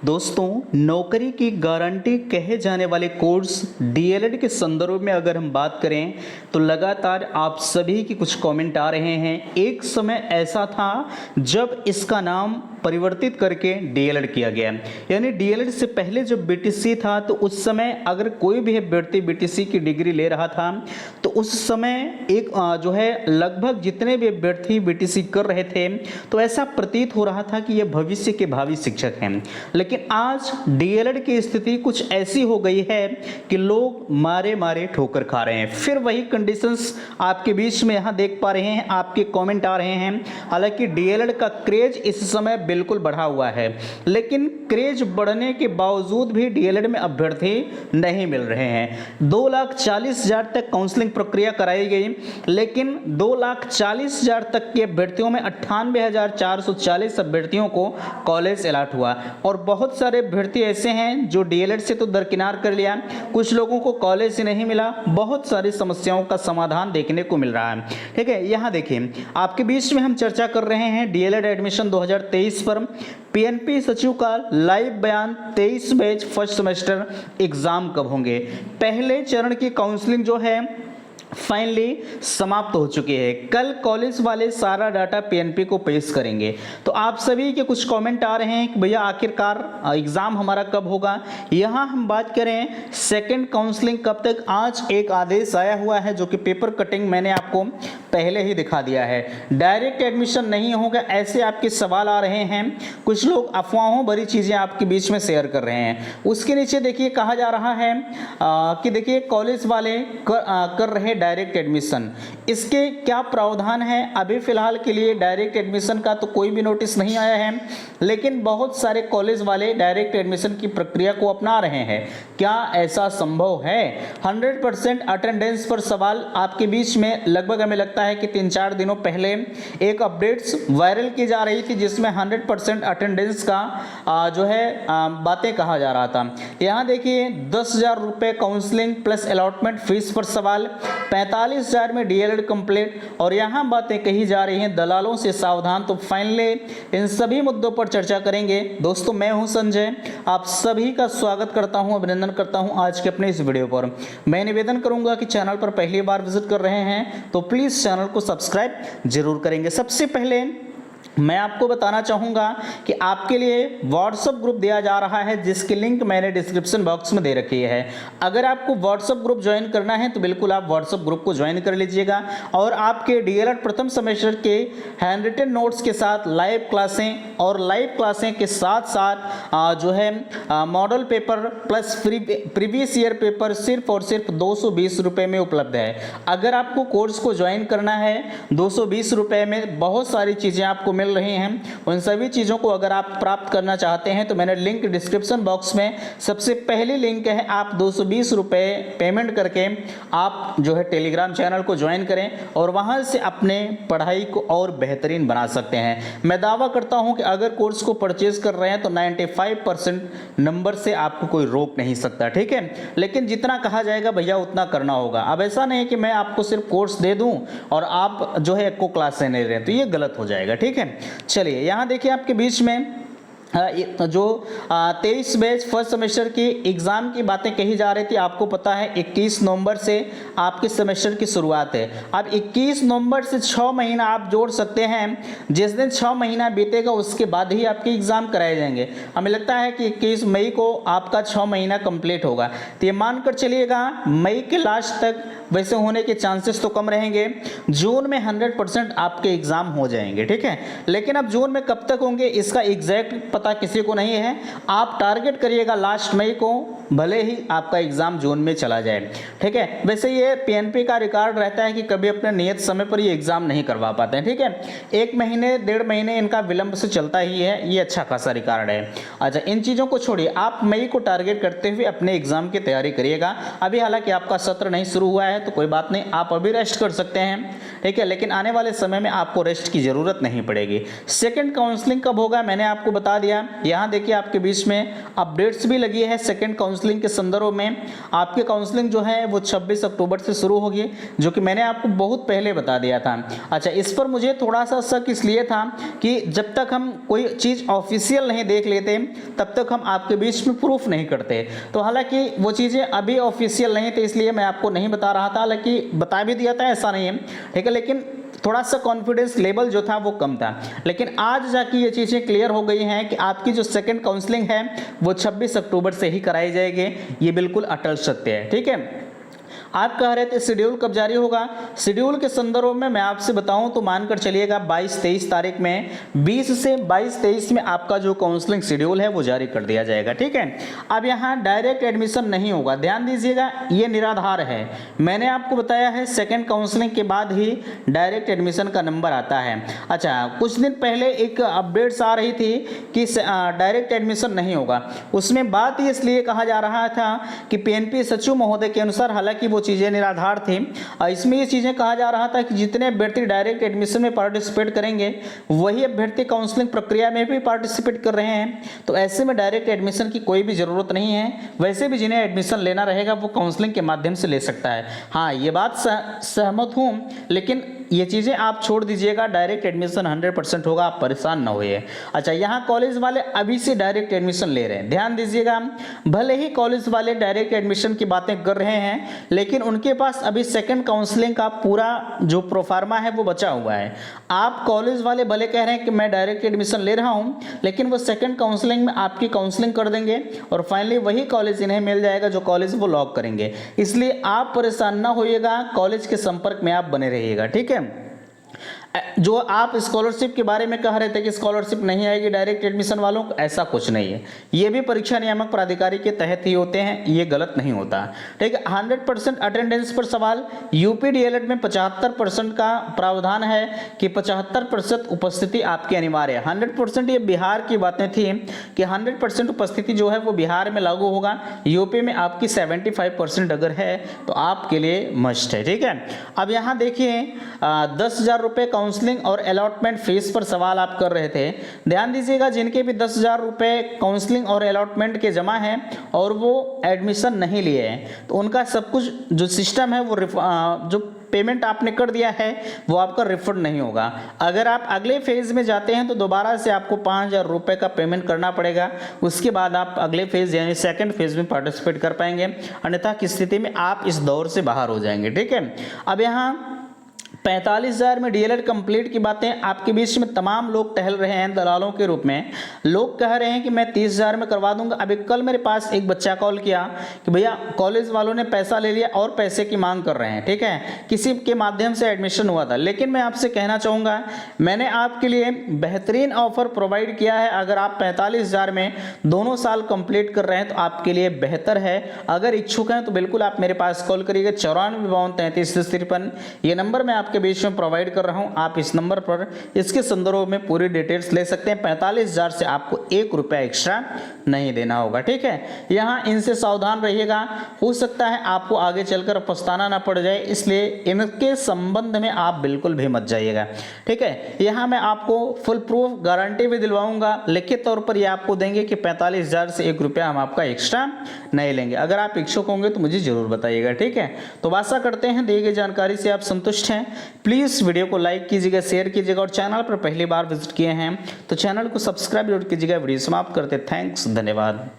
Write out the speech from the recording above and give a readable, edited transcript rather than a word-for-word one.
दोस्तों, नौकरी की गारंटी कहे जाने वाले कोर्स डीएलएड के संदर्भ में अगर हम बात करें तो लगातार आप सभी की कुछ कमेंट आ रहे हैं। एक समय ऐसा था जब इसका नाम परिवर्तित करके डीएलएड किया गया, यानी डीएलएड से पहले जब बीटीसी था तो उस समय अगर कोई भी अभ्यर्थी बीटीसी की डिग्री ले रहा था तो उस समय एक जो है लगभग जितने भी अभ्यर्थी बीटीसी कर रहे थे तो ऐसा प्रतीत हो रहा था कि ये भविष्य के भावी शिक्षक हैं। लेकिन आज डीएलएड की स्थिति कुछ ऐसी हो गई है कि लोग मारे मारे ठोकर खा रहे हैं। फिर वही कंडीशंस आपके बीच में यहाँ देख पा रहे हैं, आपके कमेंट आ रहे हैं। हालांकि डीएलएड का क्रेज इस समय बिल्कुल बढ़ा हुआ है, लेकिन क्रेज बढ़ने के बावजूद भी डीएलएड में अभ्यर्थी नहीं मिल रहे हैं। 2,40,000 तक काउंसलिंग प्रक्रिया कराई गई, लेकिन 2,40,000 तक के अभ्यर्थियों में 98,440 अभ्यर्थियों को कॉलेज अलॉट हुआ और बहुत सारे अभ्यर्थी ऐसे हैं जो डीएलएड से तो दरकिनार कर लिया, कुछ लोगों को कॉलेज से नहीं मिला। बहुत सारी समस्याओं का समाधान देखने को मिल रहा है। ठीक है, यहाँ देखिए आपके बीच में हम चर्चा कर रहे हैं डीएलएड एडमिशन 2023 पर। पीएनपी सचिव का लाइव बयान 23 बैच फर्स्ट सेमेस्टर एग्जाम कब होंगे। पहले चरण की काउंसलिंग जो है फाइनली समाप्त हो चुकी है। कल कॉलेज वाले सारा डाटा पीएनपी को पेश करेंगे। तो आप सभी के कुछ कमेंट आ रहे हैं कि भैया आखिरकार एग्जाम हमारा कब होगा। यहाँ हम बात करें सेकंड काउंसलिंग कब तक, आज एक आदेश आया हुआ है जो कि पेपर कटिंग मैंने आपको पहले ही दिखा दिया है। डायरेक्ट एडमिशन नहीं होगा ऐसे आपके सवाल आ रहे हैं। कुछ लोग अफवाहों भरी चीजें आपके बीच में शेयर कर रहे हैं। उसके नीचे देखिए कहा जा रहा है कि देखिए कॉलेज वाले कर रहे डायरेक्ट एडमिशन, इसके क्या प्रावधान है। अभी फिलहाल के लिए डायरेक्ट एडमिशन का तो कोई भी नोटिस नहीं आया है, लेकिन बहुत सारे कॉलेज वाले डायरेक्ट एडमिशन की प्रक्रिया को अपना रहे हैं। क्या ऐसा संभव है? 100% अटेंडेंस पर सवाल आपके बीच में लगभग हमें लगता है कि 3-4 दिनों पहले एक अपडेट्स वायरल की जा रही थी जिसमें 100% अटेंडेंस का जो है बातें कहा जा रहा था। यहाँ देखिए 10,000 रुपये काउंसलिंग प्लस अलॉटमेंट फीस पर सवाल, 45,000 में डीएलएड कंप्लीट, और यहाँ बातें कही जा रही हैं दलालों से सावधान। तो फाइनली इन सभी मुद्दों पर चर्चा करेंगे। दोस्तों, मैं हूं संजय, आप सभी का स्वागत करता हूं, अभिनंदन करता हूं आज के अपने इस वीडियो पर। मैं निवेदन करूंगा कि चैनल पर पहली बार विजिट कर रहे हैं तो प्लीज चैनल को सब्सक्राइब जरूर करेंगे। सबसे पहले मैं आपको बताना चाहूंगा कि आपके लिए व्हाट्सएप ग्रुप दिया जा रहा है जिसकी लिंक मैंने डिस्क्रिप्शन बॉक्स में दे रखी है। अगर आपको व्हाट्सएप ग्रुप ज्वाइन करना है तो बिल्कुल आप व्हाट्सएप ग्रुप को ज्वाइन कर लीजिएगा और आपके डीएलएड प्रथम सेमेस्टर के हैंड रिटन नोट्स के साथ लाइव क्लासें और लाइव क्लासें के साथ साथ जो है model paper plus previous year paper सिर्फ और सिर्फ 220 रुपये में उपलब्ध है। अगर आपको कोर्स को ज्वाइन करना है 220 रुपये में बहुत सारी चीज़ें आपको मिल रही हैं। उन सभी चीज़ों को अगर आप प्राप्त करना चाहते हैं तो मैंने लिंक डिस्क्रिप्शन बॉक्स में सबसे पहली लिंक है, आप 220 रुपये पेमेंट करके आप जो है टेलीग्राम चैनल को ज्वाइन करें और वहां से अपने पढ़ाई को और बेहतरीन बना सकते हैं। मैं दावा करता हूं कि अगर कोर्स को परचेज कर रहे हैं तो 95% नंबर से आपको कोई रोक नहीं सकता। ठीक है, लेकिन जितना कहा जाएगा भैया उतना करना होगा। अब ऐसा नहीं कि मैं आपको सिर्फ कोर्स दे दूं और आप जो है एको क्लास से नहीं रहे, तो ये गलत हो जाएगा। ठीक है, चलिए यहाँ देखिए आपके बीच में जो 23 बैच फर्स्ट सेमेस्टर की एग्ज़ाम की बातें कही जा रही थी। आपको पता है 21 नवंबर से आपके सेमेस्टर की शुरुआत है। अब 21 नवंबर से 6 महीना आप जोड़ सकते हैं। जिस दिन 6 महीना बीतेगा उसके बाद ही आपके एग्ज़ाम कराए जाएंगे। हमें लगता है कि 21 मई को आपका 6 महीना कंप्लीट होगा। तो ये मानकर चलिएगा मई के लास्ट तक वैसे होने के चांसेस तो कम रहेंगे। जून में 100% आपके एग्ज़ाम हो जाएंगे। ठीक है, लेकिन अब जून में कब तक होंगे इसका एग्जैक्ट पता किसी को नहीं है। आप टारगेट करिएगा लास्ट मई को, भले ही आपका एग्जाम जून में चला जाए। ठीक है, वैसे ये पीएनपी का रिकॉर्ड रहता है कि कभी अपने नियत समय पर ये एग्जाम नहीं करवा पाते हैं। ठीक है, 1 महीने 1.5 महीने इनका विलंब से चलता ही है, ये अच्छा खासा रिकॉर्ड है। अच्छा, इन चीज़ों को छोड़िए, आप मई को टारगेट करते हुए अपने एग्जाम की तैयारी करिएगा। अभी हालांकि आपका सत्र नहीं शुरू हुआ है तो कोई बात नहीं, आप अभी रेस्ट कर सकते हैं। ठीक है, लेकिन आने वाले समय में आपको रेस्ट की जरूरत नहीं पड़ेगी। सेकेंड काउंसलिंग कब होगा मैंने आपको बता दिया। यहाँ देखिए आपके बीच में अपडेट्स भी लगी है सेकंड काउंसलिंग के संदर्भ में। आपकी काउंसलिंग जो है वो 26 अक्टूबर से शुरू होगी, जो कि मैंने आपको बहुत पहले बता दिया था। अच्छा, इस पर मुझे थोड़ा सा शक इसलिए था कि जब तक हम कोई चीज़ ऑफिशियल नहीं देख लेते तब तक हम आपके बीच में प्रूफ नहीं करते। तो हालांकि वो चीज़ें अभी ऑफिशियल नहीं थे, इसलिए मैं आपको नहीं बता रहा था। हालांकि बता भी दिया था, ऐसा नहीं है, ठीक है, लेकिन थोड़ा सा कॉन्फिडेंस लेवल जो था वो कम था। लेकिन आज जाके ये चीज़ें क्लियर हो गई हैं कि आपकी जो सेकंड काउंसलिंग है वो 26 अक्टूबर से ही कराई जाएगी। ये बिल्कुल अटल सत्य है, ठीक है। आप कह रहे थे शेड्यूल कब जारी होगा। शेड्यूल के संदर्भ में मैं आपसे बताऊं तो मानकर चलिएगा 22-23 तारीख में, 20 से 22-23 में आपका जो काउंसलिंग शेड्यूल है वो जारी कर दिया जाएगा, ठीक है। अब यहाँ डायरेक्ट एडमिशन नहीं होगा, ध्यान दीजिएगा, ये निराधार है। मैंने आपको बताया है सेकेंड काउंसलिंग के बाद ही डायरेक्ट एडमिशन का नंबर आता है। अच्छा, कुछ दिन पहले एक अपडेट्स आ रही थी कि डायरेक्ट एडमिशन नहीं होगा। उसमें बात इसलिए कहा जा रहा था कि पीएनपी सचिव महोदय के अनुसार, हालांकि वो चीज़ें निराधार थी, इसमें ये चीज़ें कहा जा रहा था कि जितने अभ्यर्थी डायरेक्ट एडमिशन में पार्टिसिपेट करेंगे वही अभ्यर्थी काउंसलिंग प्रक्रिया में भी पार्टिसिपेट कर रहे हैं। तो ऐसे में डायरेक्ट एडमिशन की कोई भी ज़रूरत नहीं है। वैसे भी जिन्हें एडमिशन लेना रहेगा वो काउंसलिंग के माध्यम से ले सकता है। हाँ, ये बात सहमत हूँ, लेकिन ये चीज़ें आप छोड़ दीजिएगा, डायरेक्ट एडमिशन 100% होगा, आप परेशान ना होइए। अच्छा, यहाँ कॉलेज वाले अभी से डायरेक्ट एडमिशन ले रहे हैं, ध्यान दीजिएगा। भले ही कॉलेज वाले डायरेक्ट एडमिशन की बातें कर रहे हैं, लेकिन उनके पास अभी सेकंड काउंसलिंग का पूरा जो प्रोफार्मा है वो बचा हुआ है। आप कॉलेज वाले भले कह रहे हैं कि मैं डायरेक्ट एडमिशन ले रहा हूँ, लेकिन वो सेकंड काउंसलिंग में आपकी काउंसलिंग कर देंगे और फाइनली वही कॉलेज इन्हें मिल जाएगा जो कॉलेज वो लॉक करेंगे। इसलिए आप परेशान ना होइएगा, कॉलेज के संपर्क में आप बने रहिएगा, ठीक है। जो आप स्कॉलरशिप के बारे में कह रहे थे कि स्कॉलरशिप नहीं आएगी डायरेक्ट एडमिशन वालों को, ऐसा कुछ नहीं है। ये भी परीक्षा नियामक प्राधिकारी के तहत ही होते हैं, ये गलत नहीं होता, ठीक है। 100% अटेंडेंस पर सवाल, यूपी डीएलएड में 75% का प्रावधान है कि 75% उपस्थिति आपकी अनिवार्य है। 100% ये बिहार की बातें थी कि 100% उपस्थिति जो है वो बिहार में लागू होगा। यूपी में आपकी 75% अगर है तो आपके लिए मस्ट है, ठीक है। अब यहाँ देखिए 10,000 रुपये काउंसलिंग और अलॉटमेंट फीस पर सवाल आप कर रहे थे। ध्यान दीजिएगा, जिनके भी 10,000 रुपये काउंसलिंग और अलॉटमेंट के जमा हैं और वो एडमिशन नहीं लिए हैं, तो उनका सब कुछ जो सिस्टम है वो जो पेमेंट आपने कर दिया है वो आपका रिफंड नहीं होगा। अगर आप अगले फेज में जाते हैं तो दोबारा से आपको 5,000 रुपये का पेमेंट करना पड़ेगा। उसके बाद आप अगले फेज यानी सेकंड फेज में पार्टिसिपेट कर पाएंगे, अन्यथा की स्थिति में आप इस दौर से बाहर हो जाएंगे, ठीक है। अब यहाँ 45,000 में डीएलएड कंप्लीट की बातें आपके बीच में तमाम लोग टहल रहे हैं दलालों के रूप में। लोग कह रहे हैं कि मैं 30,000 में करवा दूंगा। अभी कल मेरे पास एक बच्चा कॉल किया कि भैया कॉलेज वालों ने पैसा ले लिया और पैसे की मांग कर रहे हैं, ठीक है, किसी के माध्यम से एडमिशन हुआ था। लेकिन मैं आपसे कहना चाहूँगा, मैंने आपके लिए बेहतरीन ऑफर प्रोवाइड किया है। अगर आप 45,000 में दोनों साल कंप्लीट कर रहे हैं तो आपके लिए बेहतर है। अगर इच्छुक हैं तो बिल्कुल आप मेरे पास कॉल करिएगा, 94523353। ये नंबर मैं आपके बीच में प्रोवाइड कर रहा हूं। आप इस नंबर पर इसके संदर्भ में पूरी डिटेल्स ले सकते हैं। 45,000 से आपको 1 रुपया एक्स्ट्रा नहीं देना होगा, ठीक है। यहाँ इनसे सावधान रहिएगा, हो सकता है आपको आगे चलकर पछताना ना पड़ जाए, इसलिए इनके संबंध में आप बिल्कुल भी मत जाइएगा, ठीक है। यहाँ मैं आपको फुल प्रूफ गारंटी भी दिलवाऊंगा, लिखित तौर पर यह आपको देंगे कि 45,000 से 1 रुपया हम आपका एक्स्ट्रा नहीं लेंगे। अगर आप इच्छुक होंगे तो मुझे जरूर बताइएगा, ठीक है। तो आशा करते हैं दी गई जानकारी से आप संतुष्ट हैं। प्लीज़ वीडियो को लाइक कीजिएगा, शेयर कीजिएगा और चैनल पर पहली बार विजिट किए हैं तो चैनल को सब्सक्राइब जरूर कीजिएगा। वीडियो समाप्त करते, थैंक्स, धन्यवाद।